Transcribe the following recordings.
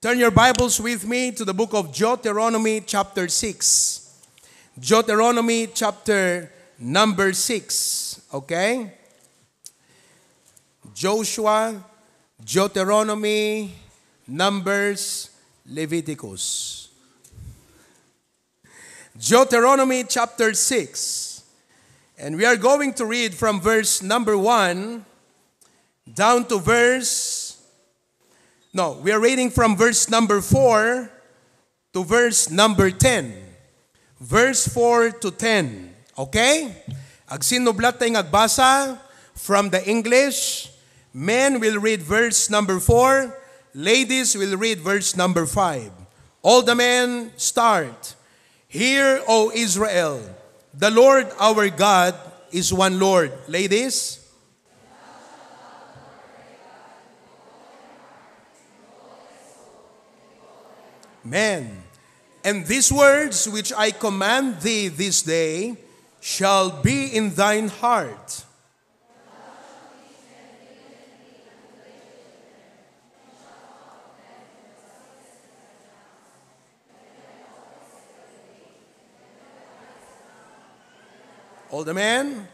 Turn your Bibles with me to the book of Deuteronomy chapter 6. Deuteronomy chapter number 6. Okay? Joshua, Deuteronomy, Numbers, Leviticus. Deuteronomy chapter 6. And we are going to read from verse number 1 down to we are reading from verse number 4 to verse number 10. Verse 4 to 10. Okay? Agsinublat tayong agbasa from the English. Men will read verse number 4. Ladies will read verse number 5. All the men start. Hear, O Israel, the Lord our God is one Lord. Ladies? Amen. And these words which I command thee this day shall be in thine heart. All the men,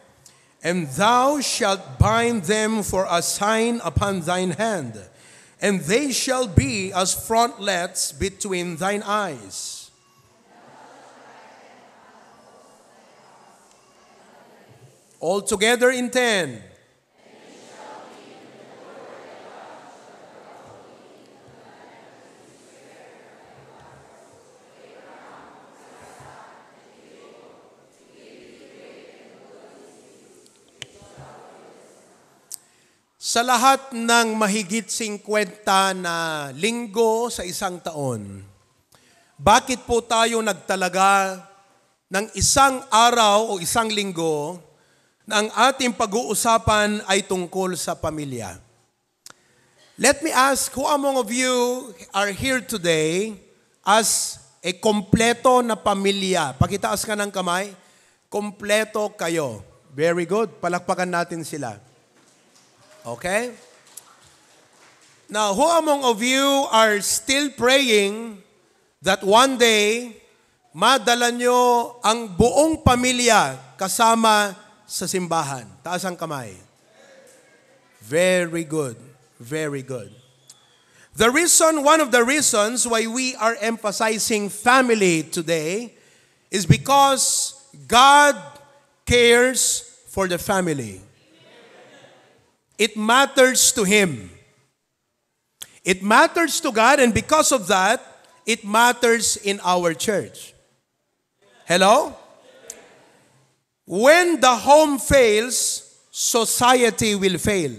and thou shalt bind them for a sign upon thine hand, and they shall be as frontlets between thine eyes. All together in 10. Sa lahat ng mahigit 50 na linggo sa isang taon, bakit po tayo nagtalaga ng isang araw o isang linggo na ang ating pag-uusapan ay tungkol sa pamilya? Let me ask, who among of you are here today as a kompleto na pamilya? Pakitaas ka ng kamay. Kompleto kayo. Very good. Palakpakan natin sila. Okay? Now, who among of you are still praying that one day, madala nyo ang buong pamilya kasama sa simbahan? Taas ang kamay. Very good. Very good. One of the reasons why we are emphasizing family today is because God cares for the family. It matters to Him. It matters to God, and because of that, it matters in our church. Hello? When the home fails, society will fail.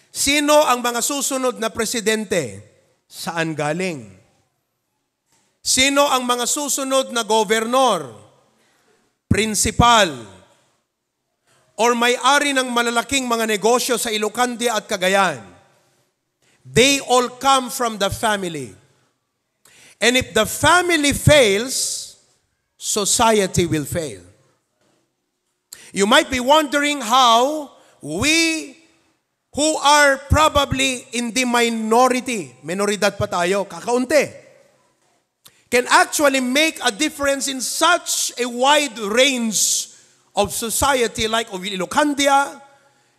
Sino ang mga susunod na presidente? Saan galing? Sino ang mga susunod na gobernador? Principal? Or may-ari ng malalaking mga negosyo sa Ilocandia at Cagayan? They all come from the family. And if the family fails, society will fail. You might be wondering how we who are probably in the minority, minoridad pa tayo, kakaunti, can actually make a difference in such a wide range of society like of Ilocandia,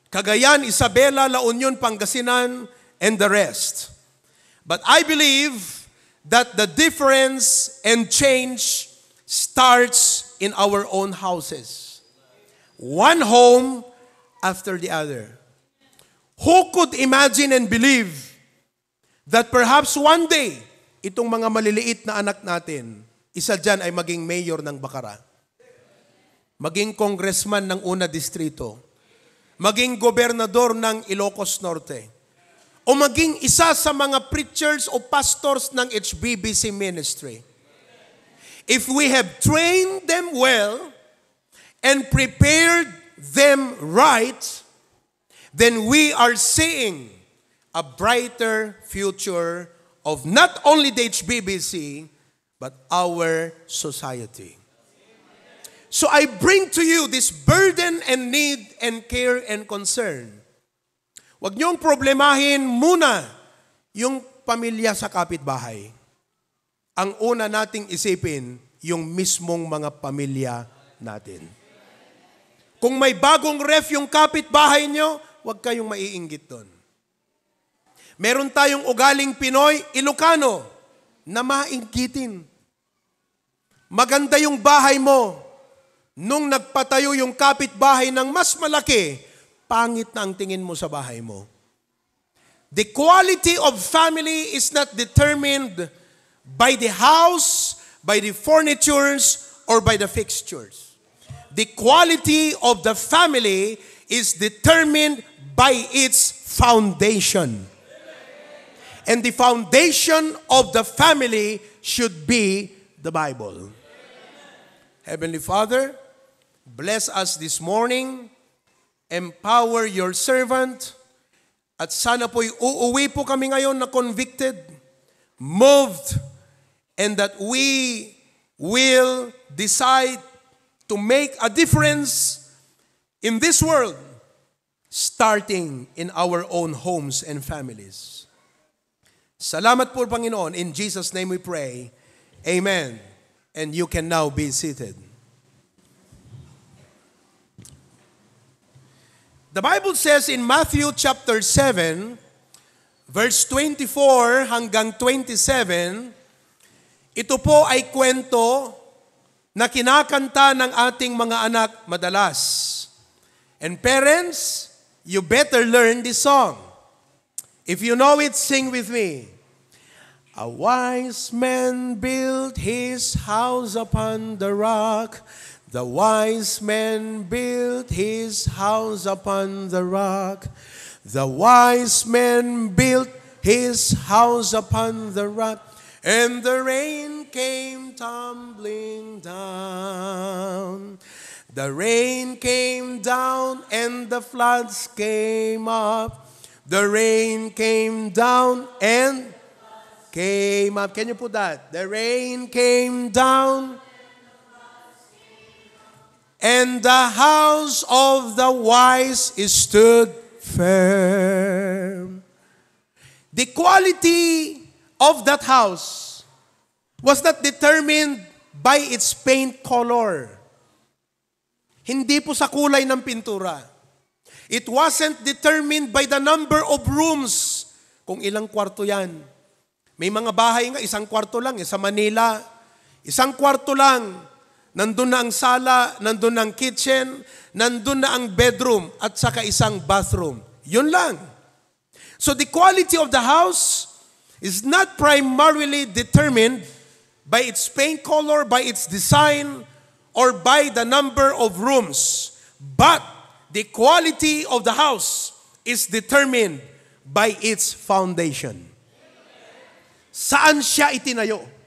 Cagayan, Isabela, La Union, Pangasinan, and the rest. But I believe that the difference and change starts in our own houses. One home after the other. Who could imagine and believe that perhaps one day, itong mga maliliit na anak natin, isa dyan ay maging mayor ng Bacara, maging congressman ng una distrito, maging gobernador ng Ilocos Norte, o maging isa sa mga preachers o pastors ng HBBC ministry. If we have trained them well and prepared them right, then we are seeing a brighter future of not only the HBBC, but our society. So I bring to you this burden and need and care and concern. Huwag niyong problemahin muna yung pamilya sa kapitbahay, ang una nating isipin, yung mismong mga pamilya natin. Kung may bagong ref yung kapitbahay nyo, huwag kayong maiinggit doon. Meron tayong ugaling Pinoy, Ilocano, na mainggitin. Maganda yung bahay mo. Nung nagpatayo yung kapitbahay ng mas malaki, pangit na ang tingin mo sa bahay mo. The quality of family is not determined by the house, by the furnitures, or by the fixtures. The quality of the family is determined by its foundation. And the foundation of the family should be the Bible. Heavenly Father, bless us this morning. Empower your servant. At sana po'y uuwi po kami ngayon na convicted, moved, and that we will decide to make a difference in this world, starting in our own homes and families. Salamat po, Panginoon. In Jesus' name we pray. Amen. And you can now be seated. The Bible says in Matthew chapter 7, verse 24 hanggang 27, ito po ay kwento na kinakanta ng ating mga anak madalas. And parents, you better learn this song. If you know it, sing with me. A wise man built his house upon the rock. The wise man built his house upon the rock. The wise man built his house upon the rock. And the rain came tumbling down. The rain came down and the floods came up. The rain came down and came up. Can you put that? The rain came down and the house of the wise stood firm. The quality of that house was not determined by its paint color. Hindi po sa kulay ng pintura. It wasn't determined by the number of rooms. Kung ilang kwarto yan. May mga bahay nga, isang kwarto lang. Sa Manila, isang kwarto lang. Nandun na ang sala, nandun na ang kitchen, nandun na ang bedroom, at saka isang bathroom. Yun lang. So the quality of the house is not primarily determined by its paint color, by its design, or by the number of rooms. But the quality of the house is determined by its foundation. Saan siya itinayo?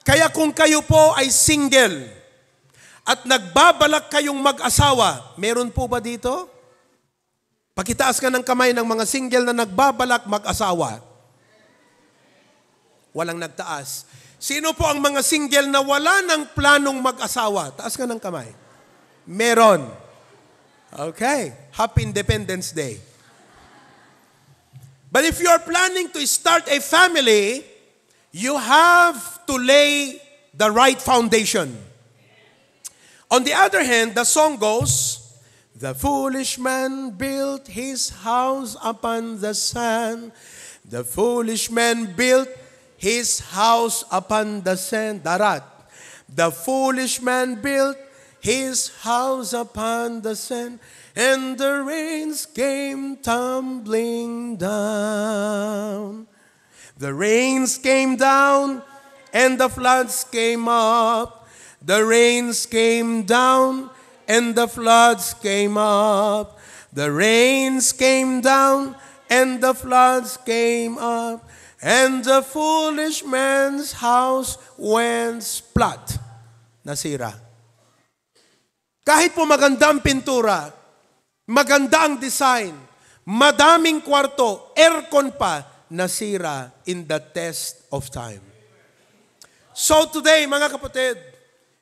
Kaya kung kayo po ay single at nagbabalak kayong mag-asawa, meron po ba dito? Pakitaas ka ng kamay ng mga single na nagbabalak mag-asawa. Walang nagtaas. Sino po ang mga single na wala ng planong mag-asawa? Taas ka ng kamay. Meron. Okay. Happy Independence Day. But if you are planning to start a family, you have to lay the right foundation. On the other hand, the song goes, the foolish man built his house upon the sand. The foolish man built his house upon the sand. Darat. The foolish man built his house upon the sand, and the rains came tumbling down. The rains came down, and the floods came up. The rains came down, and the floods came up. The rains came down, and the floods came up. And the foolish man's house went splat. Nasira. Kahit po maganda ang pintura, maganda ang design, madaming kwarto, aircon pa, nasira in the test of time. So today, mga kapatid,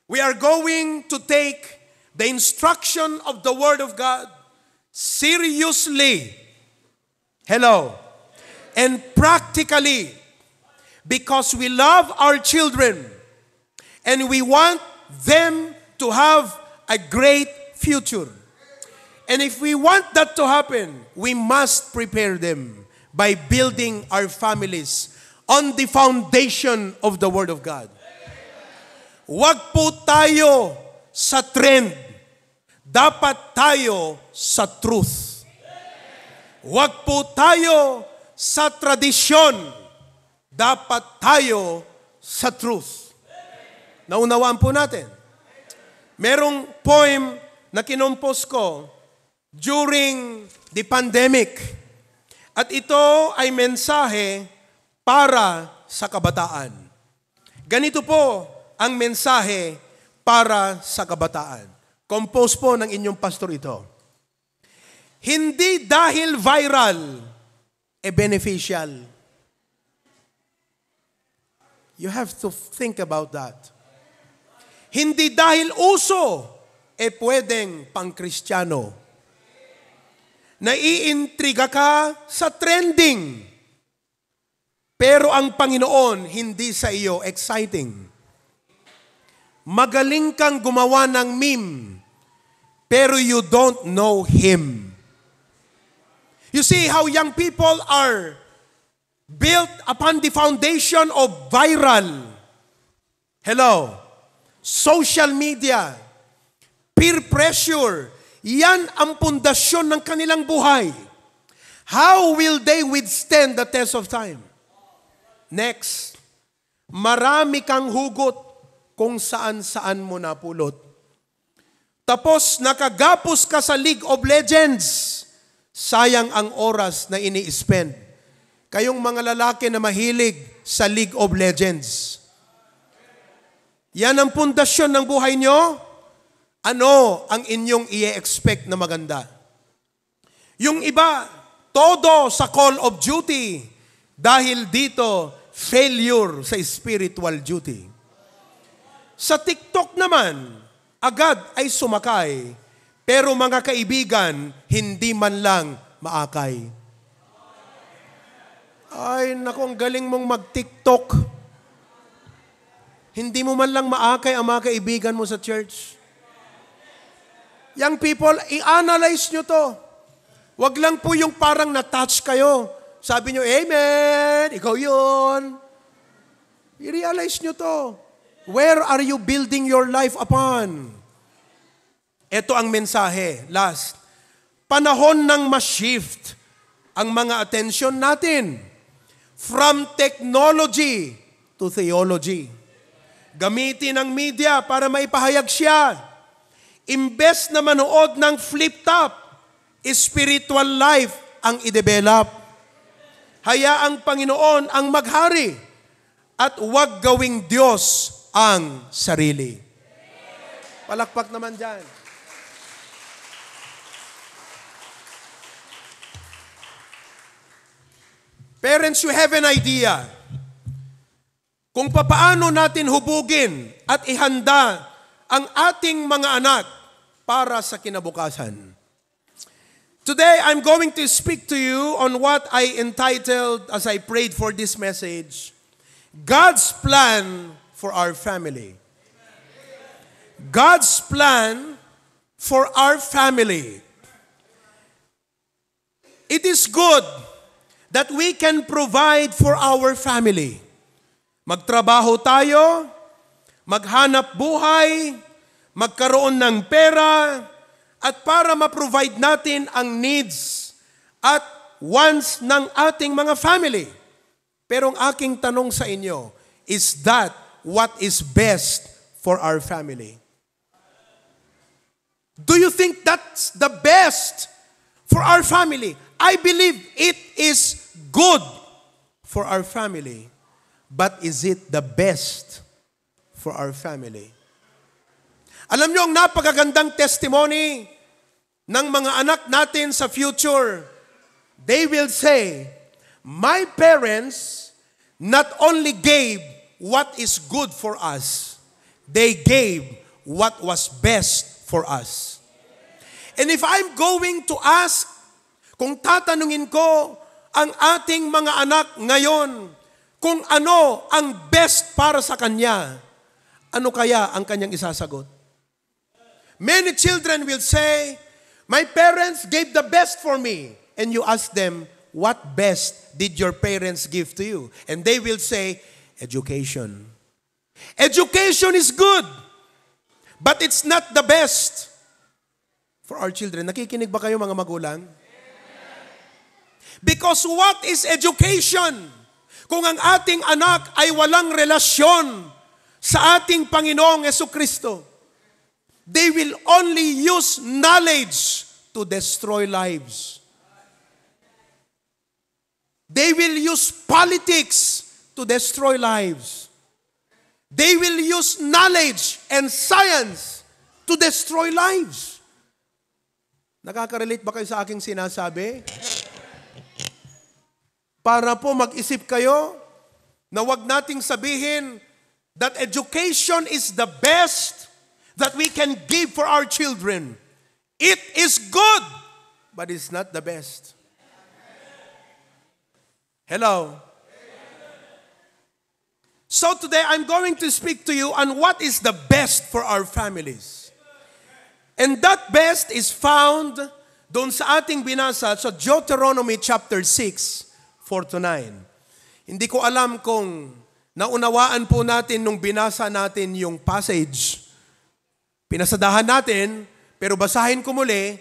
we are going to take the instruction of the Word of God seriously. Hello. and practically, because we love our children and we want them to have a great future. And if we want that to happen, we must prepare them by building our families on the foundation of the Word of God. Huwag po tayo sa trend. Dapat tayo sa truth. Huwag po tayo sa tradisyon. Dapat tayo sa truth. Naunawaan po natin. Merong poem na kinompose ko during the pandemic. At ito ay mensahe para sa kabataan. Ganito po ang mensahe para sa kabataan. Compose po ng inyong pastor ito. Hindi dahil viral, beneficial. You have to think about that. Hindi dahil uso, pwedeng pang-Kristiyano. Naiintriga ka sa trending. Pero ang Panginoon, hindi sa iyo exciting. Magaling kang gumawa ng meme, pero you don't know Him. You see how young people are built upon the foundation of viral. Hello? Social media, peer pressure, yan ang pundasyon ng kanilang buhay. How will they withstand the test of time? Next, marami kang hugot kung saan-saan mo napulot. Tapos nakagapos ka sa League of Legends, sayang ang oras na ini-spend. Kayong mga lalaki na mahilig sa League of Legends. Yan ang pundasyon ng buhay nyo. Ano ang inyong i-expect na maganda? Yung iba, todo sa Call of Duty. Dahil dito, failure sa spiritual duty. Sa TikTok naman, agad ay sumakay. Pero mga kaibigan, hindi man lang maakay. Ay, naku, ang galing mong mag-TikTok. Hindi mo man lang maakay ang mga kaibigan mo sa church. Young people, i-analyze nyo to. Wag lang po yung parang na-touch kayo. Sabi nyo, amen, ikaw yun. I-realize nyo to. Where are you building your life upon? Ito ang mensahe. Last. Panahon ng ma-shift ang mga atensyon natin. From technology to theology. Gamitin ang media para maipahayag siya. Imbes na manood ng flip-top, spiritual life ang i-develop. Hayaang Panginoon ang maghari at huwag gawing Diyos ang sarili. Palakpak naman dyan. Parents, you have an idea kung papaano natin hubugin at ihanda ang ating mga anak para sa kinabukasan. Today, I'm going to speak to you on what I entitled, as I prayed for this message, God's plan for our family. God's plan for our family. It is good that we can provide for our family. Magtrabaho tayo, maghanap buhay, magkaroon ng pera, at para ma-provide natin ang needs at wants ng ating mga family. Pero ang aking tanong sa inyo, is that what is best for our family? Do you think that's the best for our family? I believe it is good for our family. But is it the best for our family? Alam niyo ang napakagandang testimony ng mga anak natin sa future. They will say, my parents not only gave what is good for us, they gave what was best for us. And if I'm going to ask, kung tatanungin ko, ang ating mga anak ngayon kung ano ang best para sa kanya, ano kaya ang kanyang isasagot? Many children will say, my parents gave the best for me. And you ask them, what best did your parents give to you? And they will say, education. Education is good, but it's not the best for our children. Nakikinig ba kayo mga magulang? Because what is education? Kung ang ating anak ay walang relasyon sa ating Panginoong Jesucristo, they will only use knowledge to destroy lives. They will use politics to destroy lives. They will use knowledge and science to destroy lives. Nakaka-relate ba kayo sa aking sinasabi? Para po mag-isip kayo na wag nating sabihin that education is the best that we can give for our children. It is good, but it's not the best. Hello? So today, I'm going to speak to you on what is the best for our families. And that best is found doon sa ating binasa sa Deuteronomy chapter 6, 4-9. Hindi ko alam kung naunawaan po natin nung binasa natin yung passage. Pinasadahan natin, pero basahin ko muli,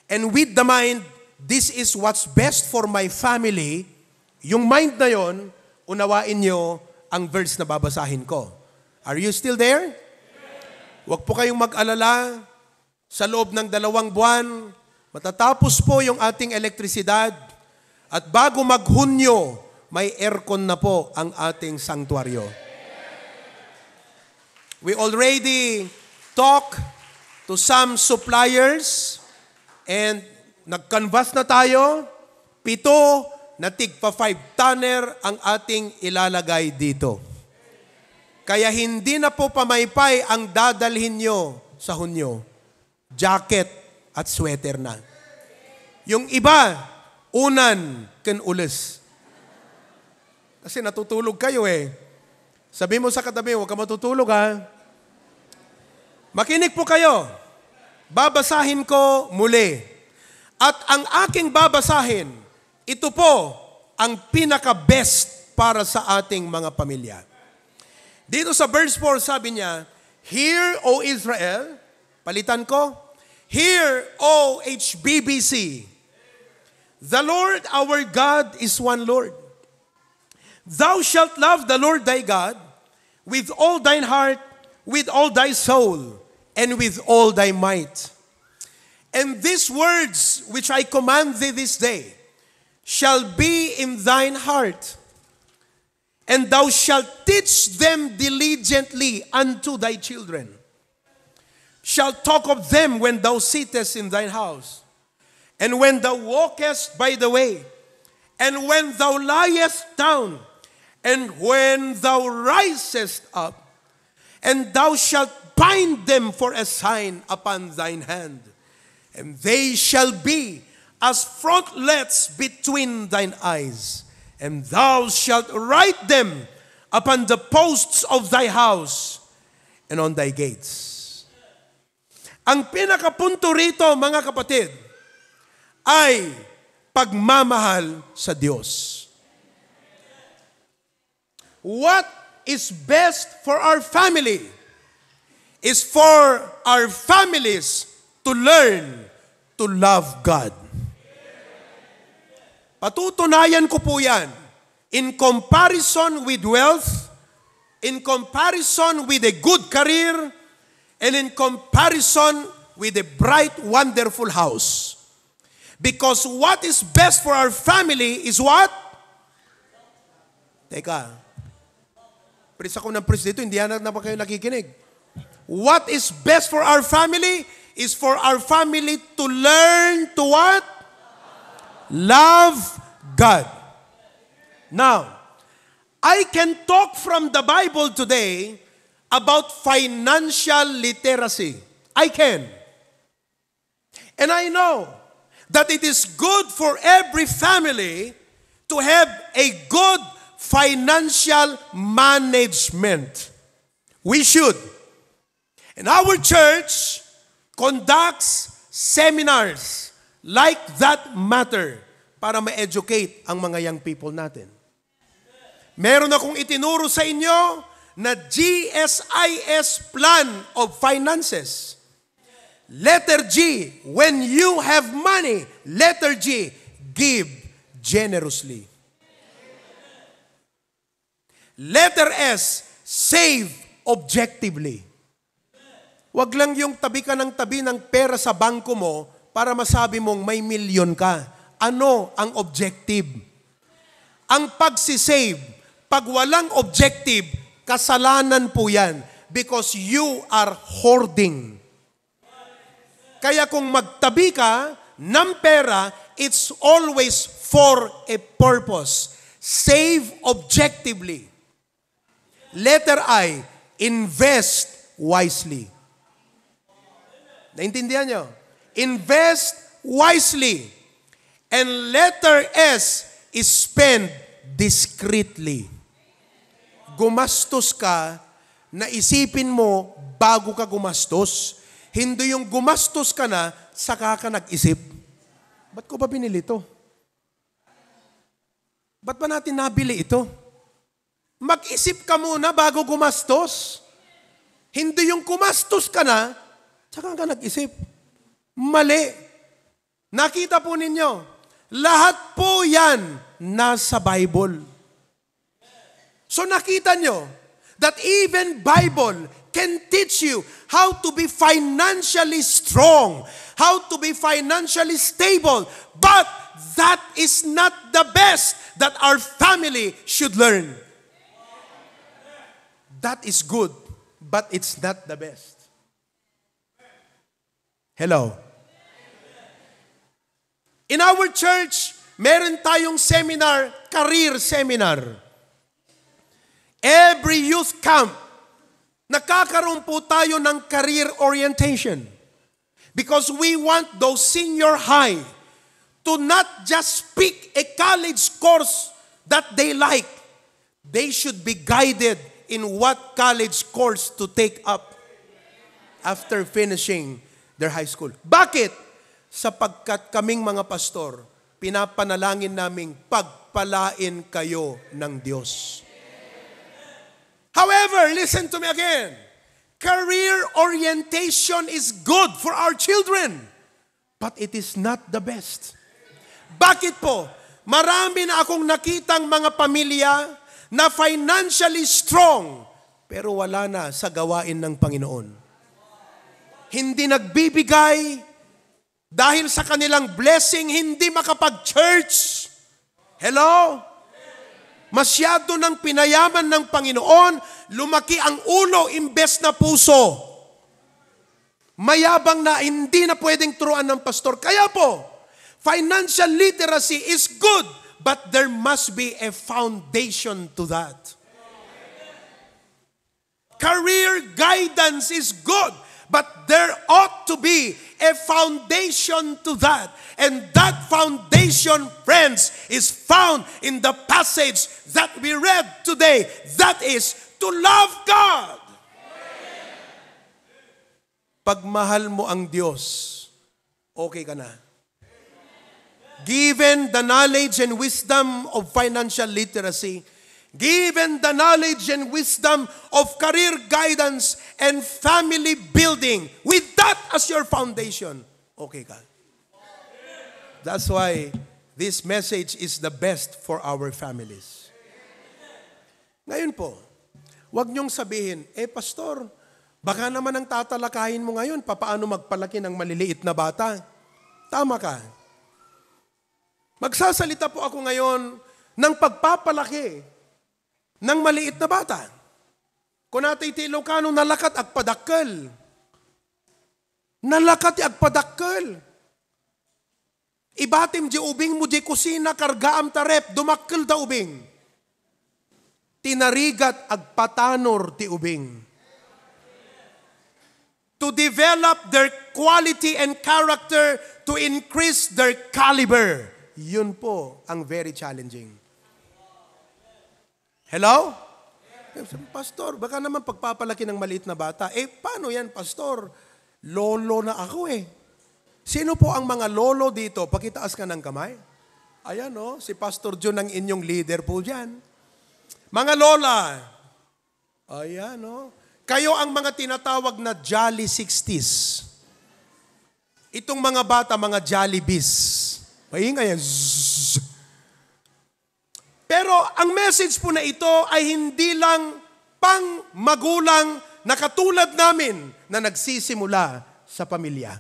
and with the mind, this is what's best for my family. Yung mind na yon, unawain nyo ang verse na babasahin ko. Are you still there? Huwag po kayong mag-alala. Sa loob ng 2 buwan, matatapos po yung ating elektrisidad. At bago mag-Hunyo, may aircon na po ang ating sanktuaryo. We already talk to some suppliers and nag-canvas na tayo. 7 na tigpa 5 tonner ang ating ilalagay dito. Kaya hindi na po pamaypay ang dadalhin nyo sa Hunyo. Jacket at sweater na. Yung iba, unan ken ules. Kasi natutulog kayo eh. Sabi mo sa katabi, huwag ka matutulog ha. Makinig po kayo. Babasahin ko muli. At ang aking babasahin, ito po ang pinaka-best para sa ating mga pamilya. Dito sa verse 4 sabi niya, Hear, O Israel, palitan ko, Hear, O HBBC, the Lord our God is one Lord. Thou shalt love the Lord thy God with all thine heart, with all thy soul, and with all thy might. And these words which I command thee this day shall be in thine heart, and thou shalt teach them diligently unto thy children. Shalt talk of them when thou sittest in thine house, and when thou walkest by the way, and when thou liest down, and when thou risest up, and thou shalt bind them for a sign upon thine hand, and they shall be as frontlets between thine eyes, and thou shalt write them upon the posts of thy house and on thy gates. Ang pinakapunto rito, mga kapatid, ay pagmamahal sa Diyos. What is best for our family is for our families to learn to love God. Patutunayan ko po yan. In comparison with wealth, in comparison with a good career, and in comparison with a bright, wonderful house. Because what is best for our family is what? Teka. Pres ako ng pres dito, hindi na pa kayo nakikinig. What is best for our family is for our family to learn to what? Love God. Now, I can talk from the Bible today about financial literacy. I can. And I know that it is good for every family to have a good financial management. We should. And our church conducts seminars like that matter para ma-educate ang mga young people natin. Meron akong itinuro sa inyo na GSIS plan of finances. Letter G, when you have money, letter G, give generously. Letter S, save objectively. Wag lang yung tabi ka ng tabi ng pera sa bangko mo para masabi mong may milyon ka. Ano ang objective? Ang pagsisave, pag walang objective, kasalanan po yan because you are hoarding. Kaya kung magtabi ka ng pera, it's always for a purpose. Save objectively. Letter I, invest wisely. Naintindihan nyo? Invest wisely. And letter S is spend discreetly. Gumastos ka, naisipin mo bago ka gumastos. Hindi yung gumastos ka na, saka ka nag-isip. Ba't ko ba binili ito? Ba't ba natin nabili ito? Mag-isip ka muna bago gumastos. Hindi yung gumastos ka na, saka ka nag-isip. Mali. Nakita po ninyo, lahat po yan nasa Bible. So nakita nyo that even Bible can teach you how to be financially strong, how to be financially stable, but that is not the best that our family should learn. That is good, but it's not the best. Hello? In our church, meron tayong seminar, career seminar. Every youth camp, nakakaroon po tayo ng career orientation. Because we want those senior high to not just pick a college course that they like. They should be guided in what college course to take up after finishing their high school. Bakit? Sapagkat kaming mga pastor, pinapanalangin naming pagpalain kayo ng Diyos. However, listen to me again. Career orientation is good for our children, but it is not the best. Bakit po? Marami na akong nakitang mga pamilya na financially strong, pero wala na sa gawain ng Panginoon. Hindi nagbibigay, dahil sa kanilang blessing, hindi makapag-church. Hello? Masyado nang pinayaman ng Panginoon, lumaki ang ulo imbes na puso. Mayabang na hindi na pwedeng turuan ng pastor. Kaya po, financial literacy is good, but there must be a foundation to that. Career guidance is good, but there ought to be a foundation to that. And that foundation, friends, is found in the passage that we read today. That is to love God. Pag mahal mo ang Diyos, okay ka na. Given the knowledge and wisdom of financial literacy, given the knowledge and wisdom of career guidance and family building, with that as your foundation, okay ka. That's why this message is the best for our families. Ngayon po, huwag niyong sabihin, pastor, baka naman ang tatalakayin mo ngayon, papaano magpalaki ng maliliit na bata? Tama ka. Magsasalita po ako ngayon ng pagpapalaki ng maliit na bata. Kung natin iti Ilocano, nalakat agpadakkel. Nalakat agpadakkel. Ibatim di ubing mo di kusina, kargaam tarep, dumakkel da ubing. Tinarigat agpatanor ti ubing. To develop their quality and character, to increase their caliber. Yun po ang very challenging. Hello? Pastor, baka naman pagpapalaki ng maliit na bata. Paano yan, Pastor? Lolo na ako Sino po ang mga lolo dito? Pakitaas ka ng kamay. Ayan si Pastor John ang inyong leader po dyan. Mga lola. Ayan Kayo ang mga tinatawag na Jolly 60s. Itong mga bata, mga Jollibees. Maingay yan. Pero ang message po na ito ay hindi lang pang magulang na katulad namin na nagsisimula sa pamilya.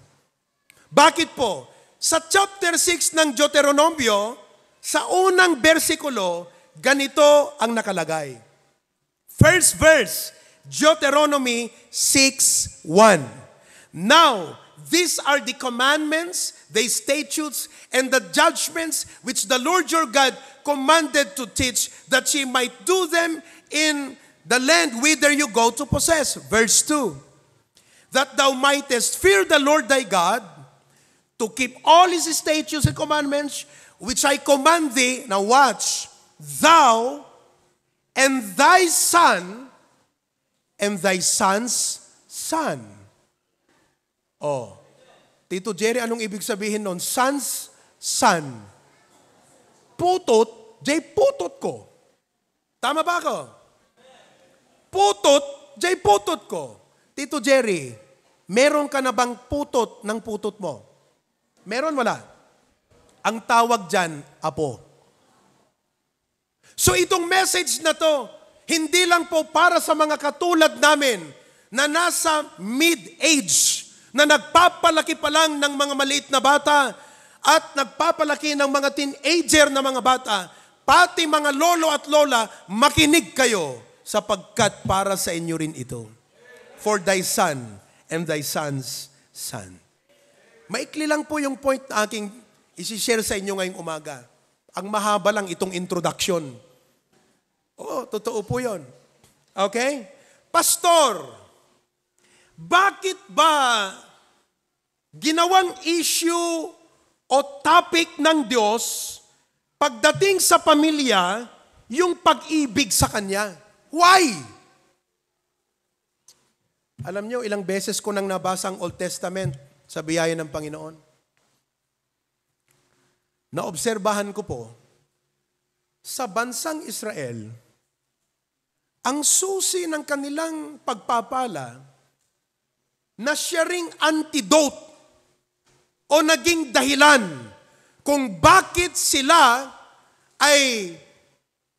Bakit po? Sa chapter 6 ng Deuteronomio, sa unang bersikulo, ganito ang nakalagay. First verse, Deuteronomy 6:1. Now, these are the commandments, the statutes, and the judgments which the Lord your God commanded to teach, that ye might do them in the land whither you go to possess. Verse 2. That thou mightest fear the Lord thy God, to keep all his statutes and commandments, which I command thee. Now watch. Thou and thy son and thy son's son. Tito Jerry, anong ibig sabihin nun? Son's son. Putot, putot ko. Tama ba ako? Putot, putot ko. Tito Jerry, meron ka na bang putot ng putot mo? Meron, wala? Ang tawag dyan, apo. So itong message na to, hindi lang po para sa mga katulad namin na nasa mid-age, na nagpapalaki pa lang ng mga maliit na bata at nagpapalaki ng mga teenager na mga bata, pati mga lolo at lola, makinig kayo sapagkat para sa inyo rin ito. For thy son and thy son's son. Maikli lang po yung point na aking isi-share sa inyo ngayong umaga. Ang mahaba lang itong introduction. Totoo po yun. Okay? Pastor, bakit ba ginawang issue o topic ng Diyos pagdating sa pamilya yung pag-ibig sa Kanya? Why? Alam nyo, ilang beses ko nang nabasa ang Old Testament sa biyaya ng Panginoon. Naobserbahan ko po, sa bansang Israel, ang susi ng kanilang pagpapala na siya ring antidote o naging dahilan kung bakit sila ay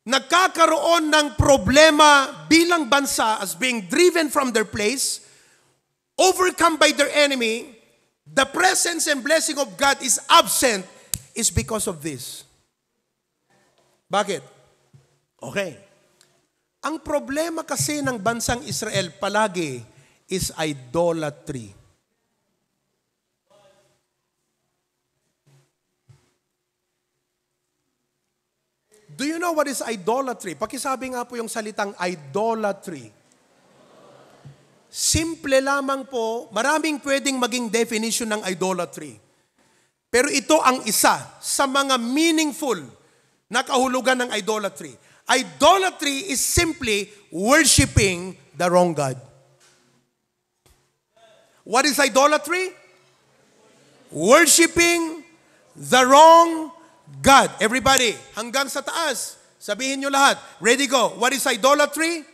nagkakaroon ng problema bilang bansa as being driven from their place, overcome by their enemy, the presence and blessing of God is absent, is because of this. Bakit? Okay. Ang problema kasi ng bansang Israel palagi is idolatry. Do you know what is idolatry? Pakisabi nga po yung salitang idolatry. Simple lamang po, maraming pwedeng maging definition ng idolatry. Pero ito ang isa sa mga meaningful na kahulugan ng idolatry. Idolatry is simply worshiping the wrong God. What is idolatry? Worshiping the wrong God. Everybody, hanggang sa taas. Sabihin nyo lahat. Ready, go. What is idolatry?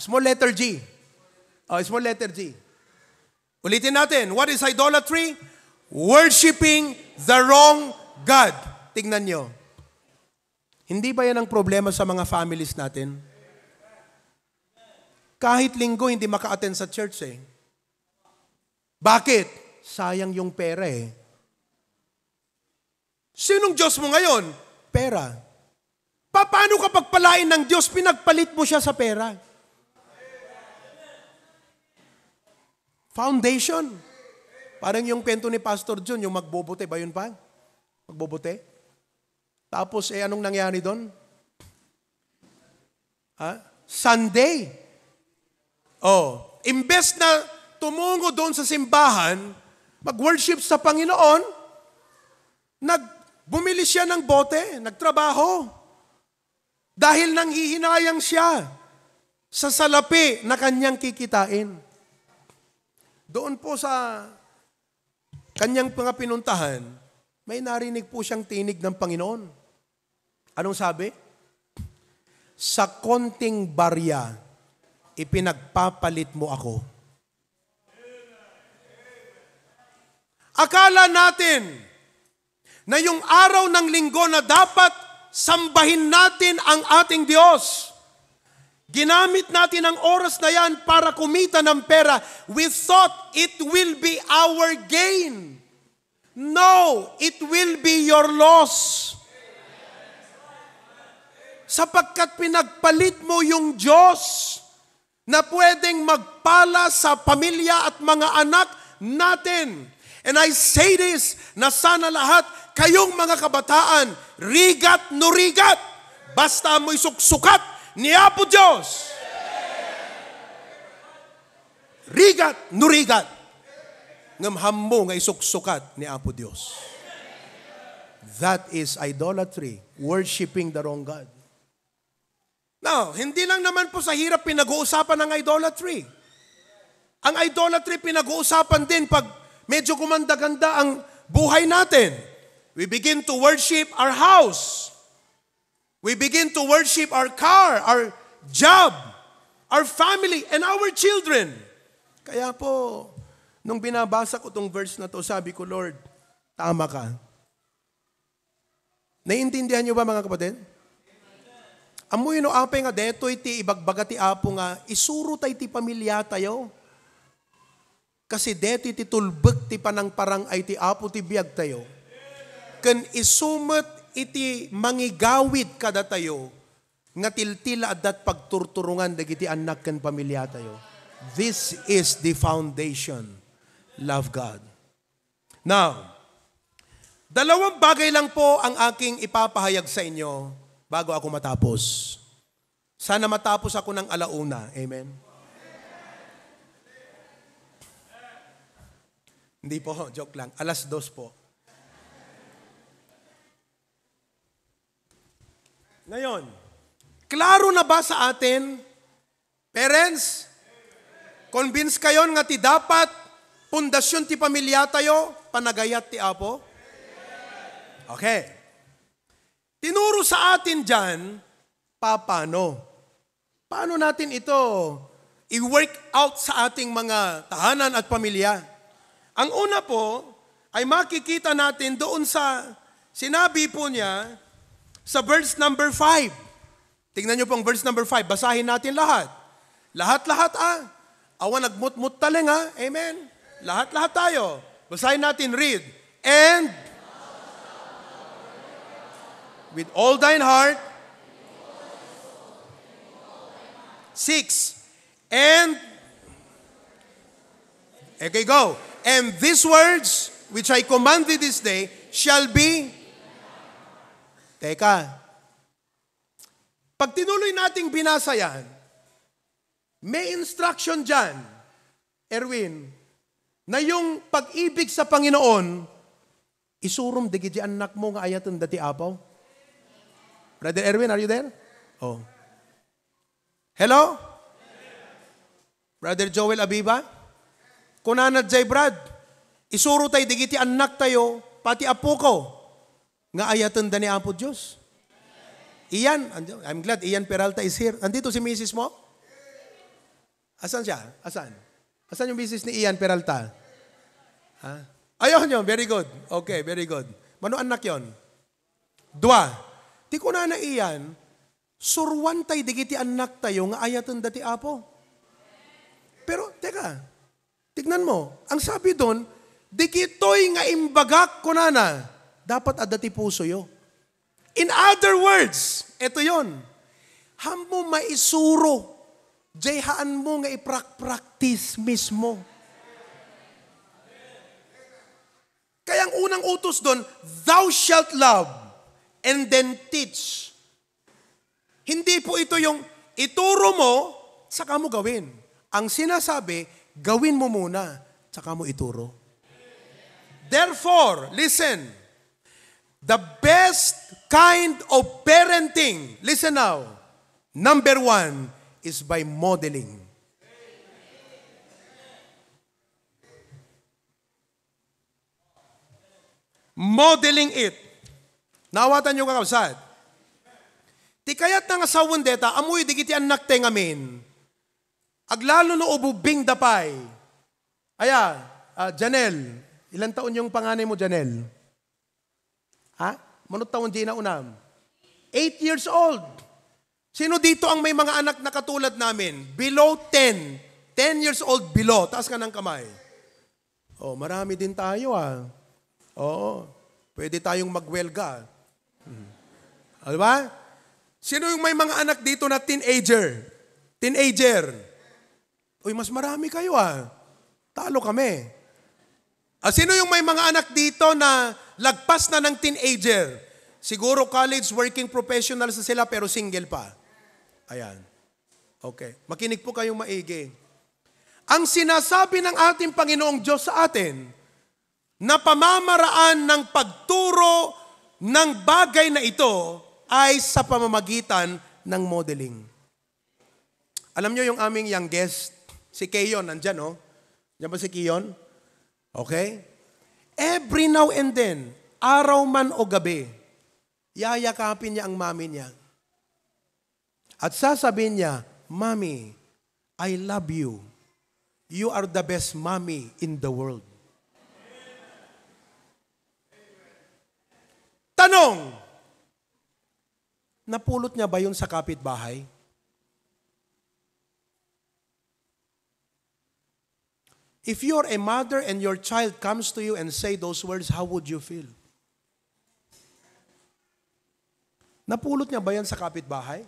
Small letter G. Small letter G. Ulitin natin. What is idolatry? Worshiping the wrong God. Tingnan nyo. Hindi ba yan ang problema sa mga families natin? Kahit linggo, hindi maka-attend sa church Bakit? Sayang yung pera Sinong Diyos mo ngayon? Pera. Paano ka pagpalain ng Diyos? Pinagpalit mo siya sa pera. Foundation. Parang yung kwento ni Pastor John, yung magbobote ba yun pa? Magbobote? Tapos, anong nangyari doon? Sunday. Imbes na tumungo doon sa simbahan, mag-worship sa Panginoon, Bumili siya ng bote, nagtrabaho. Dahil nanghihinayang siya sa salapi na kanyang kikitain. Doon po sa kanyang mga pinuntahan, may narinig po siyang tinig ng Panginoon. Anong sabi? Sa konting barya, ipinagpapalit mo ako. Akala natin na yung araw ng linggo na dapat sambahin natin ang ating Diyos. Ginamit natin ang oras na yan para kumita ng pera. We thought it will be our gain. No, it will be your loss. Sapagkat pinagpalit mo yung Diyos na pwedeng magpala sa pamilya at mga anak natin. And I say this, na sana lahat kayong mga kabataan, rigat no rigat, basta mo'y suksukat ni Apo Diyos. Rigat no rigat, ngamham mo nga isuksukat ni Apo Diyos. That is idolatry, worshiping the wrong God. Now, hindi lang naman po sa hirap pinag-uusapan ng idolatry. Ang idolatry pinag-uusapan din pag medyo gumanda-ganda ang buhay natin. We begin to worship our house. We begin to worship our car, our job, our family, and our children. Kaya po, nung binabasa ko tong verse na to, sabi ko, Lord, tama ka. Naiintindihan niyo ba mga kapatid? Amoy no apay nga detoy ti ibagbaga ti Apo nga isuro tay ti pamilya tayo. Kasi detoy ti tulbek ti panang parang ay ti Apo ti biag tayo. Ken isumet iti mangigawid kada tayo nga tiltila adat pagturturungan dagiti anak ken pamilya tayo. This is the foundation. Love God. Now, dalawang bagay lang po ang aking ipapahayag sa inyo bago ako matapos. Sana matapos ako ng alauna. Amen? Hindi po, joke lang. 2:00 po. Ngayon, klaro na ba sa atin, parents, convince kayo nga ti dapat pundasyon ti pamilya tayo, panagayat ti Apo? Okay. Tinuro sa atin dyan, paano? Paano natin ito i-work out sa ating mga tahanan at pamilya? Ang una po, ay makikita natin doon sa sinabi po niya sa verse number 5. Tingnan niyo pong verse number 5. Basahin natin lahat. Lahat-lahat Awan nagmut-mut taling Amen? Lahat-lahat tayo. Basahin natin, read. And with all thine heart. 6. And, okay, go. And these words, which I command thee this day, shall be. Teka. Pag tinuloy nating binasa yan, may instruction dyan, Erwin, na yung pag-ibig sa Panginoon, isurum digiti anak mo nga ayatan dati apaw. Brother Erwin, are you there? Oh. Hello? Brother Joel Abiba? Kunanad jay Brad, isuro tayo digiti anak tayo, pati apo ko, nga ayatan da ni Apo Diyos. Iyan, I'm glad Ian Peralta is here. Andito si Mrs. mo? Asan siya? Asan? Asan yung Mrs. ni Ian Peralta? Ha? Ayun yun, very good. Okay, very good. Mano anak yon? 2. Ti ko na Ian, surwan tayo digiti anak tayo nga ayatan dati Apo. Pero, teka, tignan mo, ang sabi doon, dikitoy nga imbagak ko na, dapat adati puso yo. In other words, ito yon. Hamo maisuro, jayhaan mo nga iprak-practice mismo. Kaya ang unang utos doon, thou shalt love and then teach. Hindi po ito yung ituro mo, saka mo gawin. Ang sinasabi, gawin mo muna, saka mo ituro. Therefore, listen, The best kind of parenting, listen now, number 1 is by modeling. Modeling it. Nawatan nyo kakabsat. Ti kayat nga asawan deta, amoy digiti anak te ngamin. Aglalo no ububing dapay. Aya, Janelle, ilan taon yung panganay mo, Janelle? Ha? Manot taon di na unam? 8 years old. Sino dito ang may mga anak na katulad namin? Below 10. 10 years old below. Taas ka ng kamay. Oh, marami din tayo Oo. Pwede tayong magwelga. Diba? Sino yung may mga anak dito na teenager? Teenager. Uy, mas marami kayo Talo kami. Sino yung may mga anak dito na lagpas na ng teenager? Siguro college, working professionals na sila pero single pa. Ayan. Okay. Makinig po kayong maigi. Ang sinasabi ng ating Panginoong Diyos sa atin na pamamaraan ng pagturo ng bagay na ito ay sa pamamagitan ng modeling. Alam nyo yung aming youngest, si Keyon, nandyan Diyan ba si Keyon? Okay? Every now and then, araw man o gabi, yayakapin niya ang mami niya. At sasabihin niya, Mommy, I love you. You are the best mommy in the world. Tanong, napulot niya ba yun sa kapitbahay? If you're a mother and your child comes to you and say those words, how would you feel? Napulot niya ba yan sa kapitbahay?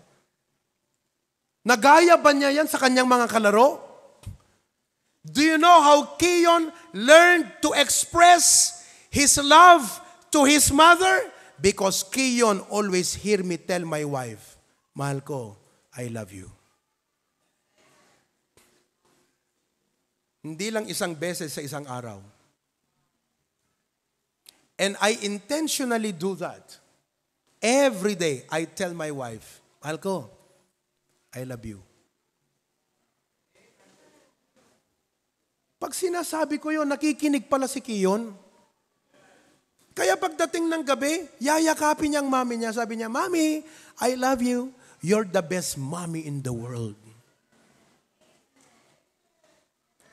Nagaya ba niya yan sa kanyang mga kalaro? Do you know how Keyon learned to express his love to his mother? Because Keyon always hear me tell my wife, mahal ko, I love you. Hindi lang isang beses sa isang araw. And I intentionally do that. Every day, I tell my wife, mahal ko, I love you. Pag sinasabi ko yun, nakikinig pala si Keyon. Kaya pagdating ng gabi, yayakapin niya ang mami niya. Sabi niya, Mommy, I love you. You're the best mommy in the world.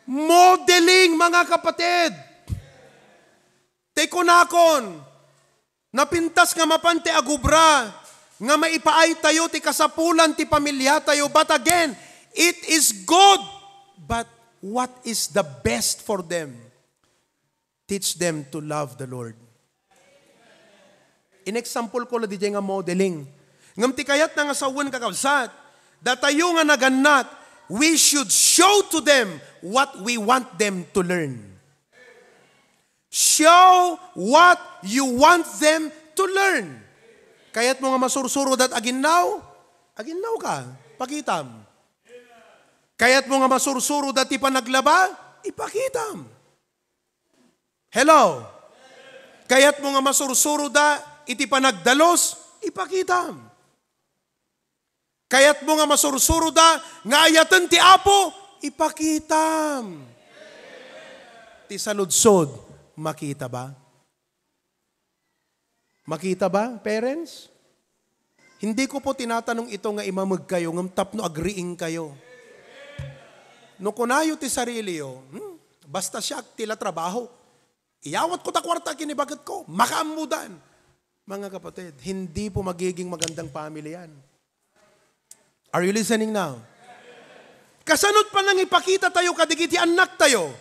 Modeling, mga kapatid. Tekonakon, napintas nga mapante agubra, nga maipaay tayo, ti kasapulan, ti pamilya tayo. But again, it is good. But what is the best for them? Teach them to love the Lord. In-example ko la di nga modeling. Ngam ti kayat na nga sawan kakabsat, datayo nga naganak, we should show to them what we want them to learn. Show what you want them to learn. Kaya't mo nga masursuro dat aginaw ka, pakitam. Kaya't mo nga masursuro dat ipanaglaba, ipakitam. Hello? Kaya't mo nga masursuro da iti panagdalos, ipakitam. Kaya't mo nga masursuro da nga ayatan ti Apo, ipakitam. Ti saludsod, makita ba? Makita ba, parents? Hindi ko po tinatanong ito nga imamag kayo, ngam tapno agreeing kayo. No kunayo ti sarili yo, basta siya tila trabaho. Iyawat ko ta kwarta kinibagat ko, makaamudan. Mga kapatid, hindi po magiging magandang family yan. Are you listening now? Kasanod pa nang ipakita tayo kadigiti anak tayo.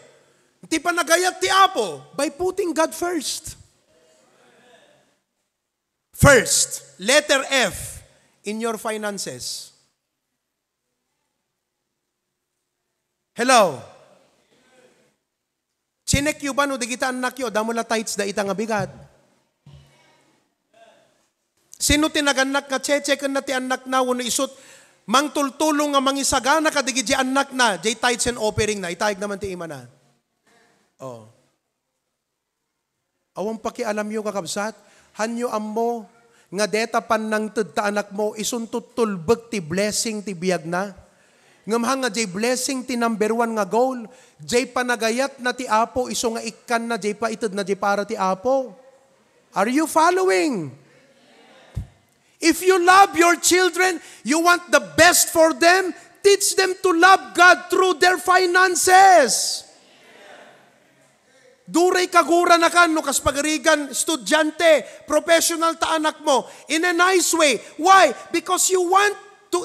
Ti pa nagayat ti Apo by putting God first. First, letter F in your finances. Hello? Chinek yu ba no digita anak yu, damo la tights da itang abigat. Sino tinaganak nga chechekan na ti anak na wano isut, mangtultulong nga mangisagana kadigiti anak na, jay tights and offering na, itayag naman ti ima na. Oh. Awang pakialam yu kakabsat, hanyo ammo, nga deta pan nang ta anak mo, isuntut tulbeg ti blessing ti biyag na. Ngamhang nga jay blessing ti number 1 nga goal, jay panagayat na ti Apo, iso nga ikkan na jay pa ited na jay para ti Apo. Are you following? If you love your children, you want the best for them, teach them to love God through their finances. Duray kagura na kan, no kaspagarigan, estudyante, professional ta anak mo, in a nice way. Why? Because you want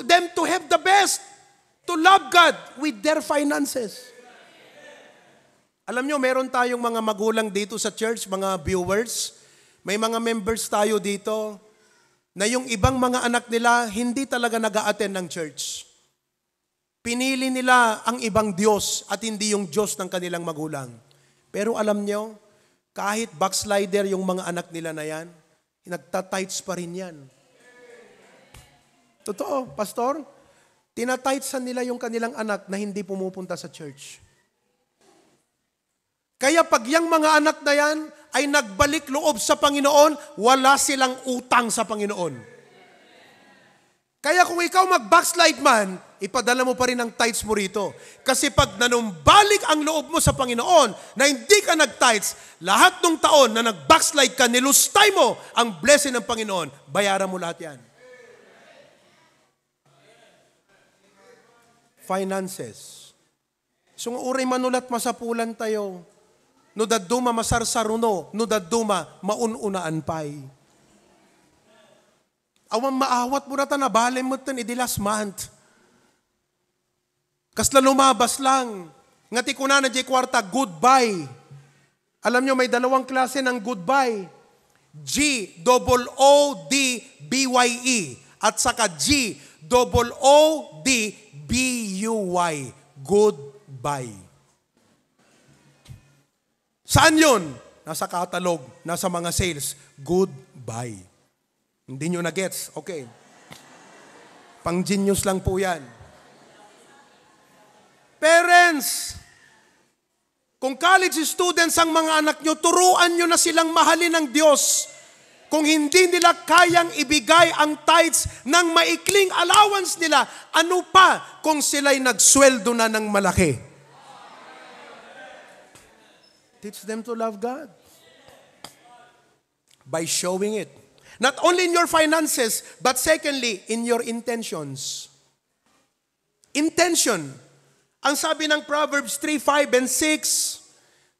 them to have the best, to love God with their finances. Alam nyo, meron tayong mga magulang dito sa church, mga viewers, may mga members tayo dito, na yung ibang mga anak nila, hindi talaga nag-a-attend ng church. Pinili nila ang ibang Diyos at hindi yung Diyos ng kanilang magulang. Pero alam nyo, kahit backslider yung mga anak nila na yan, nagtatights pa rin yan. Totoo, pastor, tinatightsan nila yung kanilang anak na hindi pumupunta sa church. Kaya pag yung mga anak na yan ay nagbalik loob sa Panginoon, wala silang utang sa Panginoon. Kaya kung ikaw mag-backslide man, ipadala mo pa rin ang tithes mo rito. Kasi pag nanumbalik ang loob mo sa Panginoon na hindi ka nag-tithes, lahat ng taon na nag-backslide ka, nilustay mo ang blessing ng Panginoon, bayaran mo lahat yan. Finances. So nga uray manulat masapulan tayo, no daduma masarsaruno, no daduma maununaan pay. Awang maawat mo na ta, nabalay mo tan idi last month. Kasla lumabas lang. Nga ti kuna na jay kwarta, goodbye. Alam nyo, may dalawang klase ng goodbye. G-O-O-D-B-Y-E at saka G-O-O-D-B-U-Y. Goodbye. Saan yun? Nasa catalog, nasa mga sales. Goodbye. Hindi nyo na-gets? Okay. Pang-genius lang po yan. Parents, kung college students ang mga anak nyo, turuan nyo na silang mahalin ng Diyos. Kung hindi nila kayang ibigay ang tithes ng maikling allowance nila, ano pa kung sila'y nagsweldo na ng malaki? Teach them to love God by showing it. Not only in your finances, but secondly, in your intentions. Intention. Ang sabi ng Proverbs 3:5 and 6,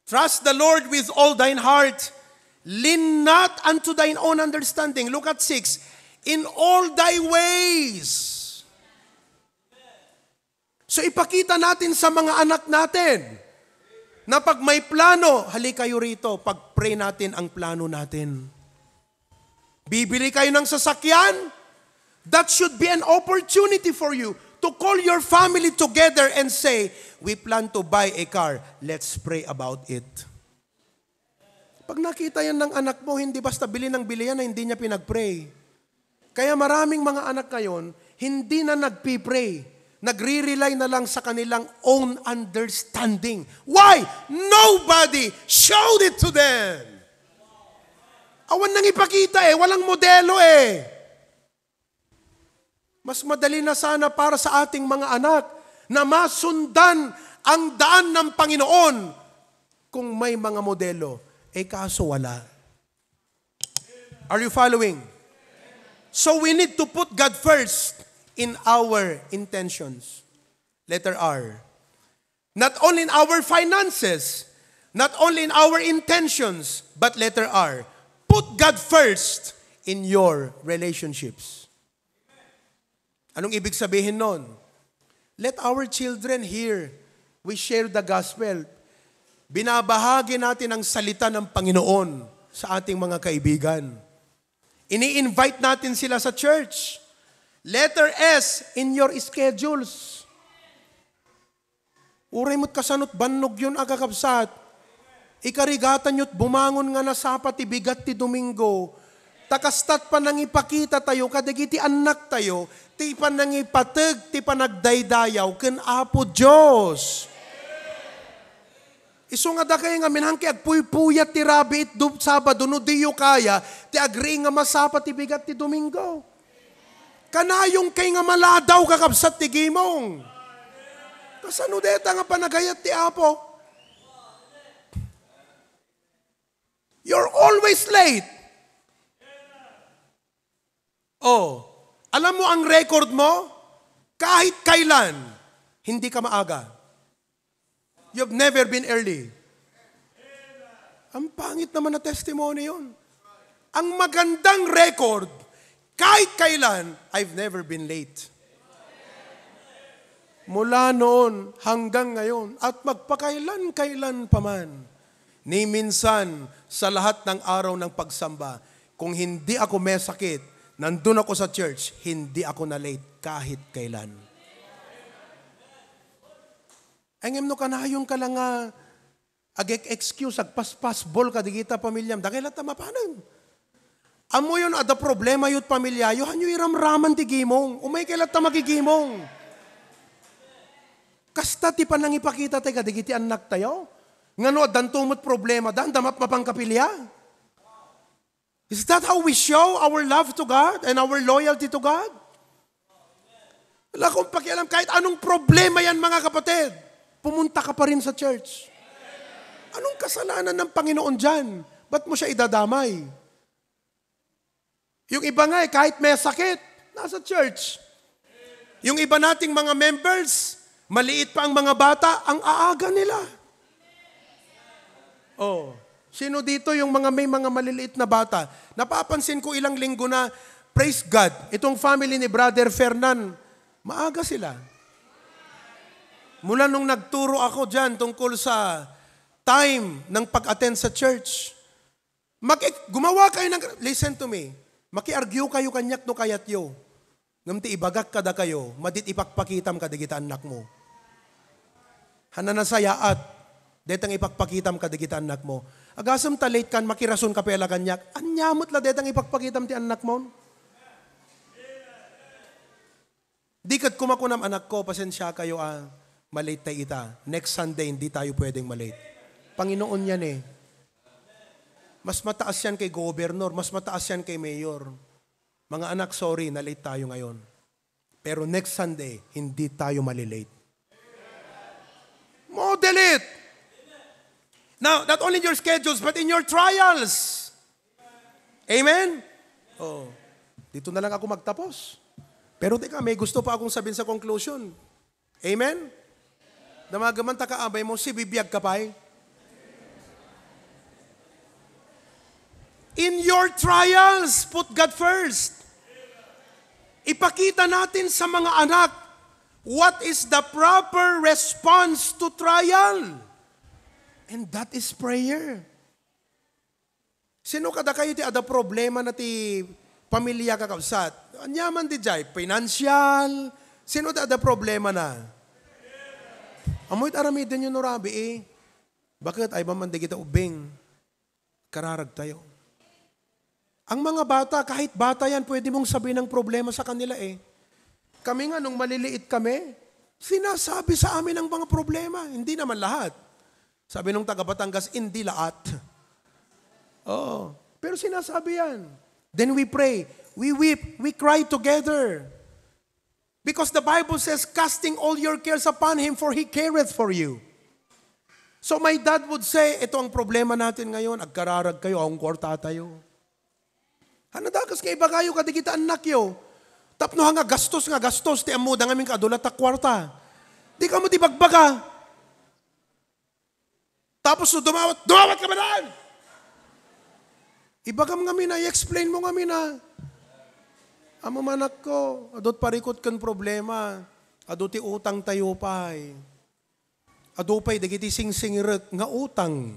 trust the Lord with all thine heart. Lean not unto thine own understanding. Look at 6. In all thy ways. So ipakita natin sa mga anak natin na pag may plano, halik kayo rito, pag-pray natin ang plano natin. Bibili kayo ng sasakyan, that should be an opportunity for you to call your family together and say, we plan to buy a car. Let's pray about it. Pag nakita yan ng anak mo, hindi basta bili ng bili yan na hindi niya pinag-pray. Kaya maraming mga anak ngayon, hindi na nagpi-pray. Nagre-rely na lang sa kanilang own understanding. Why? Nobody showed it to them. Awan nang ipakita walang modelo Mas madali na sana para sa ating mga anak na masundan ang daan ng Panginoon kung may mga modelo. Kaso wala. Are you following? So we need to put God first in our intentions. Letter R. Not only in our finances, not only in our intentions, but letter R. Put God first in your relationships. Anong ibig sabihin nun? Let our children hear. We share the gospel. Binabahagi natin ang salita ng Panginoon sa ating mga kaibigan. Ini-invite natin sila sa church. Letter S, in your schedules. Uray mo't kasanot bannog yun agakabsat. Ikarigatan nyo't bumangon nga na sapat ibigat ti Domingo. Takastat pa nang ipakita tayo, kadagiti anak tayo, ti pa nang ipatag, ti pa nagdaydayaw, ken Apo Diyos. Iso nga da kayo nga minangki agpuy-puyat ti rabi it Sabado no diyo kaya ti agri nga masapat ti bigat ti Domingo. Kanayong kay nga maladaw kakabsat ti gimong. Kasano deta nga panagayat ti Apo? You're always late. Oh, alam mo ang record mo? Kahit kailan, hindi ka maaga. You've never been early. Ang pangit naman na testimony yun. Ang magandang record, kahit kailan, I've never been late. Mula noon hanggang ngayon, at magpakailan-kailan pa man, ni minsan sa lahat ng araw ng pagsamba, kung hindi ako may sakit, nandun ako sa church, hindi ako na late kahit kailan. Engem no kanayong ka lang nga, excuse, agpaspasbol ka, di kita pamilyam, dahil at mapanan. Amo yun, ada problema yun pamilya, yun hanyo iramraman ti gimong, umay kailat ta magigimong. Kasta ti panang ipakita tayo, di kiti anak tayo, nga no, dan tumot problema, dan damat mapangkapilya. Is that how we show our love to God and our loyalty to God? Wala kong pakialam, kahit anong problema yan mga kapatid, pumunta ka pa rin sa church. Anong kasalanan ng Panginoon dyan? Ba't mo siya idadamay? Yung iba nga kahit may sakit, nasa church. Yung iba nating mga members, maliit pa ang mga bata, ang aaga nila. Oh, sino dito yung may mga maliliit na bata? Napapansin ko ilang linggo na, praise God, itong family ni Brother Fernan, maaga sila. Mula nung nagturo ako dyan tungkol sa time ng pag-attend sa church, gumawa kayo ng, listen to me, maki-argue kayo kanyak no kayat yo. Ngamti ibagak kada kayo, madit ipakpakitam kadigita anak mo. Hananasayaat, detang ipakpakitam kadigita anak mo. Agasam talate kan, makirason ka pela kanyak, anyamot la detang ipakpakitam ti anak mo. Di kat kumakunam anak ko, pasensya kayo malate tayo ita. Next Sunday, hindi tayo pwedeng malate. Panginoon yan eh. Mas mataas yan kay gobernador, mas mataas yan kay mayor. Mga anak, sorry, na-late tayo ngayon. Pero next Sunday, hindi tayo malilate. Model it! Now, not only in your schedules, but in your trials. Amen? Oh, dito na lang ako magtapos. Pero teka, may gusto pa akong sabihin sa conclusion. Amen? Damagaman takaabay mo, si bibiyag ka pa eh. In your trials, put God first. Ipakita natin sa mga anak, what is the proper response to trial? And that is prayer. Sino kada kayo ti ada problema na ti pamilya kakabsat? Anyaman di jay, financial. Sino ti ada problema na? Amoy aramidin yun no rabi eh. Bakit ay mamandi kita ubing? Kararag tayo. Ang mga bata, kahit bata yan, pwede mong sabihin ng problema sa kanila eh. Kami nga, nung maliliit kami, sinasabi sa amin ang mga problema. Hindi naman lahat. Sabi nung taga Batangas, hindi lahat. Oh, pero sinasabi yan. Then we pray, we weep, we cry together. Because the Bible says, casting all your cares upon Him, for He careth for you. So my dad would say, ito ang problema natin ngayon, agkararag kayo, ang kwarta tayo. Hanadakas kay iba kayo, kadikita anak yo. Tapno nga gastos, ti amuda nga aming kadulat ta kwarta. Di ka mo di bagbaga. Tapos so dumawat ka ba daan? Ibagam nga mina, i-explain mo nga mina. Amo manak ko, adot parikot kan problema, adot ti utang tayo pay. Adopay, dagiti sing-singirot, nga utang.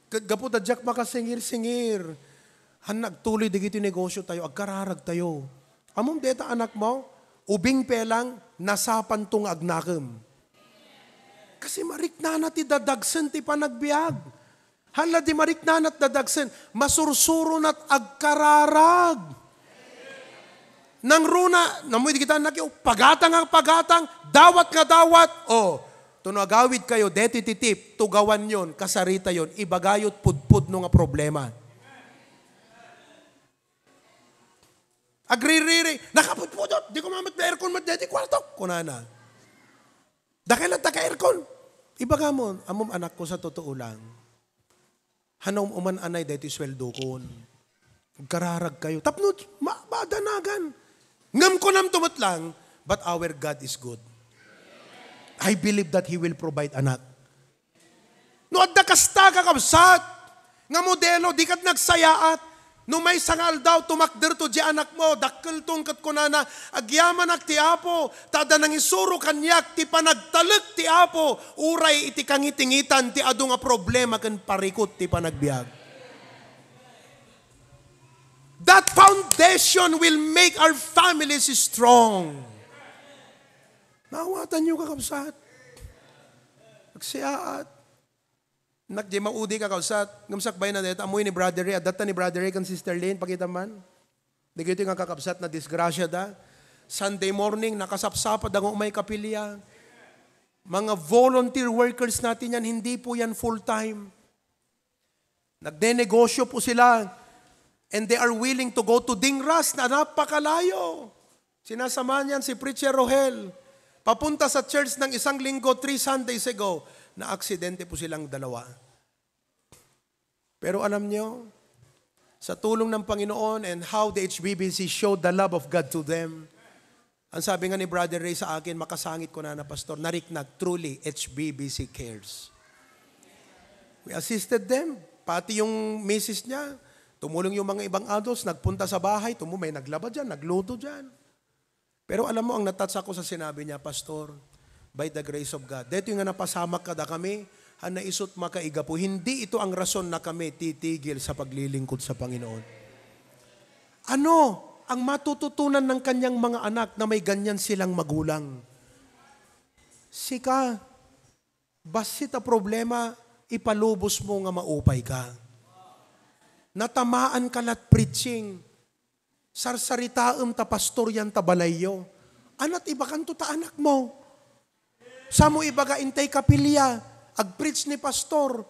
Gapo dadyak makasingir-singir. Han nagtuloy dagiti negosyo tayo, agkararag tayo. Amom deta anak mo, ubing pelang, nasapan tong agnakam. Kasi marikna na ti dadagsen ti panagbiag. Hala di marikna nat dadagsen, masursuro nat agkararag. Nang runa, namoy di kita anak yo, pagatang ang pagatang, dawat nga dawat, oh, tunagawid kayo, deti titip, tugawan yon, kasarita yon, ibagayot pudpud no nga problema. Agriri, nakapudpudot, di ko mamat na aircon, mat deti kwarto, kunana. Dakilat ka aircon. Ibaga mo, amom anak ko sa totoo lang, hanom uman anay deti sweldo kon. Kararag kayo. Tapno, madanagan. Ngam ko nam tumat lang, but our God is good. I believe that He will provide anak. No, adda kasta kakabsat. Nga modelo, di kat nagsayaat. No may sangal daw, tumakder to di anak mo, dakkel tong kat kunana, agyaman ak ti apo, tada nang isuro kanyak, ti panagtalag ti apo, uray iti kangitingitan, ti adu nga problema kan parikot ti panagbiag. That foundation will make our families strong. Nawatan nyo kakabsat. Magsiyaat. Nagdi maudi kakabsat. Ngamsakbay na dito. Amoy ni Brother Ray. Adata ni Brother Ray kan Sister Lynn. Pakita man. Di kayo nga kakabsat na disgrasya da. Sunday morning, nakasapsapad ang umay kapilya. Mga volunteer workers natin yan, hindi po yan full-time. Nagdenegosyo po sila. And they are willing to go to Dingras na napakalayo. Sinasama niyan si Preacher Rohel. Papunta sa church ng isang linggo, 3 Sundays ago, na aksidente po silang dalawa. Pero alam nyo, sa tulong ng Panginoon and how the HBBC showed the love of God to them, ang sabi nga ni Brother Ray sa akin, makasangit ko na pastor, nariknag, truly, HBBC cares. We assisted them, pati yung misis niya, tumulong yung mga ibang adults, nagpunta sa bahay, may naglaba dyan, nagluto dyan. Pero alam mo, ang natats ako sa sinabi niya, Pastor, by the grace of God, dito yung nga napasamak kada kami, naisot makaiga po, hindi ito ang rason na kami titigil sa paglilingkod sa Panginoon. Ano ang matututunan ng kanyang mga anak na may ganyan silang magulang? Sika, basit a problema, ipalubos mo nga maupay ka. Natamaan ka lat preaching, sarsaritaem ta pastor yan ta balayo. Anat iba kanto ta anak mo. Sa mo ibaga intay kapilya, ag-preach ni pastor,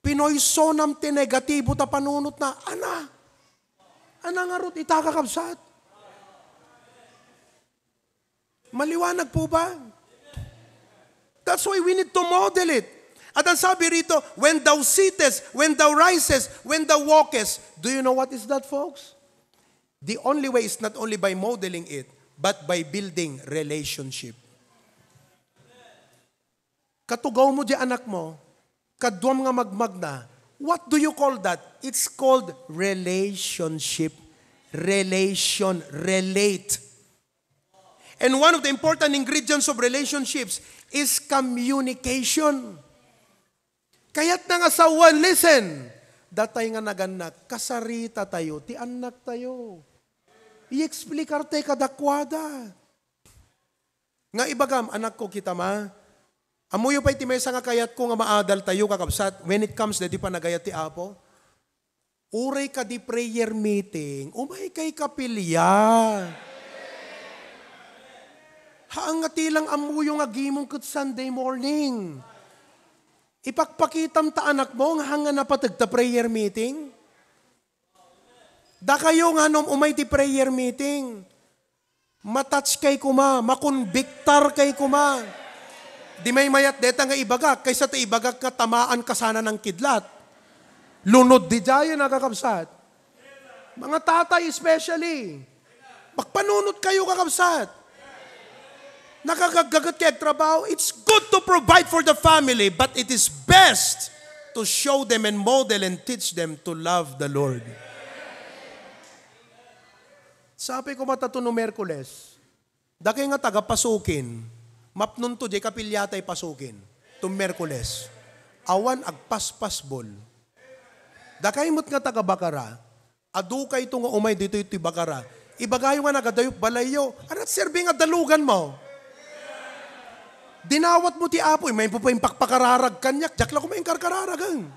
Pinoy sonam ti negatibo ta panunot na, ana nga rot itakakabsat. Maliwanag po ba? That's why we need to model it. At ang sabi rito, when thou sittest, when thou risest, when thou walkest, do you know what is that, folks? The only way is not only by modeling it, but by building relationship. Katugaw mo di anak mo, kadwam nga magmag na, what do you call that? It's called relationship. Relate. And one of the important ingredients of relationships is communication. Kaya't na nga sawan, listen, datay nga naganak, kasarita tayo, ti anak tayo. I-explikarte kadakwada. Nga ibagam, anak ko kita ma, amuyo pa iti mesa nga kayat ko nga maadal tayo kakabsat, when it comes na di pa nagayat ti Apo, uray ka di prayer meeting, umay kay kapilya. Haang nga tilang amuyo nga gimong kat Sunday morning. Ipakpakitam ta anak mo nga hanga napatagta prayer meeting. Da kayo nga nom umay ti prayer meeting. Matouch kay kuma, makonbiktar kay kuma. Di may mayat deta nga ibagak, kaysa ta ibagak ka tamaan ka sana ng kidlat. Lunod di dyan nakakabsat. Mga tatay especially. Magpanunod kayo kakabsat. Nakagagagat kayo trabaho. It's good to provide for the family, but it is best to show them and model and teach them to love the Lord. Sabi ko matatuno Merkules, daki nga taga pasukin, mapnun to di kapilyatay pasukin, tum Merkules, awan agpaspasbol. Dakay mo't nga taga Bakara, adukay ito nga umay dito iti Bakara, ibagayo nga nagadayop balayo, anat serbi nga dalugan mo. Dinawat mo ti Apoy, may po pa yung pakpakararag kanyak, jakla ko may karkararagang.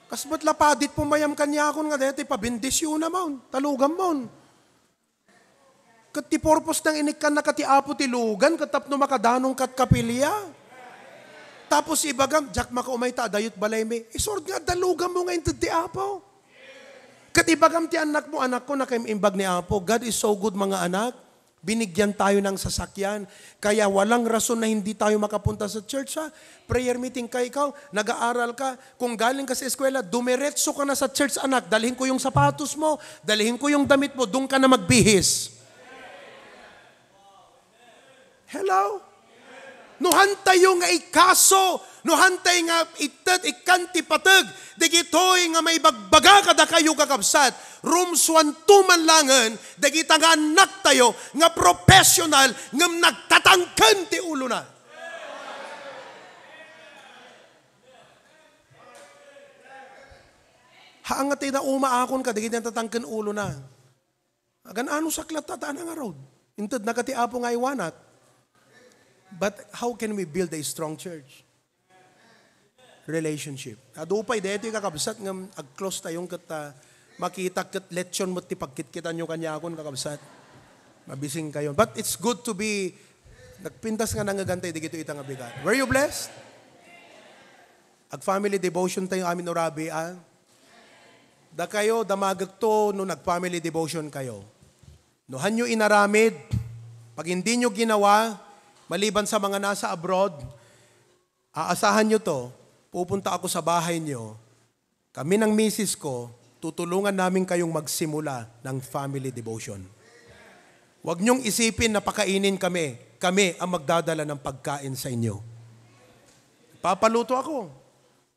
Kas ba't lapadit pumayam kanya akong nga dito, pabindisyon naman, talugam mo. Kat ti purpose ng inikan na kati apo ti lugan, katapno makadanong kat kapilya. Tapos ibagam, jak makaumay ta, dayot balay me. Isord nga, dalugan mo nga ti apo. Kat ibagam ti anak mo, anak ko, nakaimbag ni apo. God is so good mga anak. Binigyan tayo ng sasakyan. Kaya walang rason na hindi tayo makapunta sa church. Ha? Prayer meeting ka ikaw, nag-aaral ka. Kung galing ka sa eskwela, dumiretso ka na sa church, anak. Dalhin ko yung sapatos mo, dalhin ko yung damit mo, doon ka na magbihis. Hello? Nuhantay yung nga ikaso, nuhantay nga itat, ikanti patag, digitoy nga may bagbaga kada kayo kakabsat, rumswan tumanlangan, digita nga anak tayo, nga professional, nga nagtatangkan ti ulo na. Haangat tayo na umaakon ka, digita tatangkan ulo na. Agan ano saklat tataan nga road? Intad nakatiapo nga iwanat. But how can we build a strong church? Relationship. Adupay, dito yung kakabsat nga ag-close tayong kata makita kat lechon mo ti pagkitkitan nyo kanya akon kakabsat. Mabising kayo. But it's good to be, nagpintas nga nangagantay, di gito itang abigat. Were you blessed? Ag-family devotion tayo amin orabi, ah? Da kayo, damagag to, no nag-family devotion kayo. No hanyo inaramid, pag hindi nyo ginawa, maliban sa mga nasa abroad, aasahan nyo to, pupunta ako sa bahay nyo, kami ng misis ko, tutulungan namin kayong magsimula ng family devotion. Huwag nyong isipin na pakainin kami. Kami ang magdadala ng pagkain sa inyo. Papaluto ako.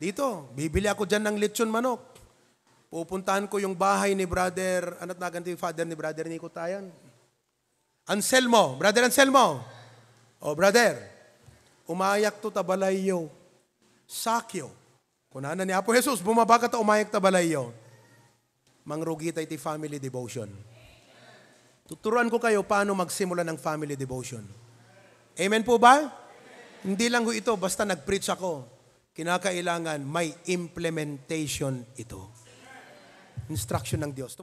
Dito, bibili ako dyan ng lechon manok. Pupuntahan ko yung bahay ni brother, ano't naganti yung father ni brother Nico Tayan? Anselmo, brother Anselmo. O brother, umayak to tabalayo, sakyo. Kunanan ni Apo Jesus, bumaba ka ta umayak tabalayo. Mangrugi tayo ti family devotion. Tuturuan ko kayo paano magsimula ng family devotion. Amen po ba? Hindi lang ho ito, basta nag-preach ako. Kinakailangan may implementation ito. Instruction ng Diyos.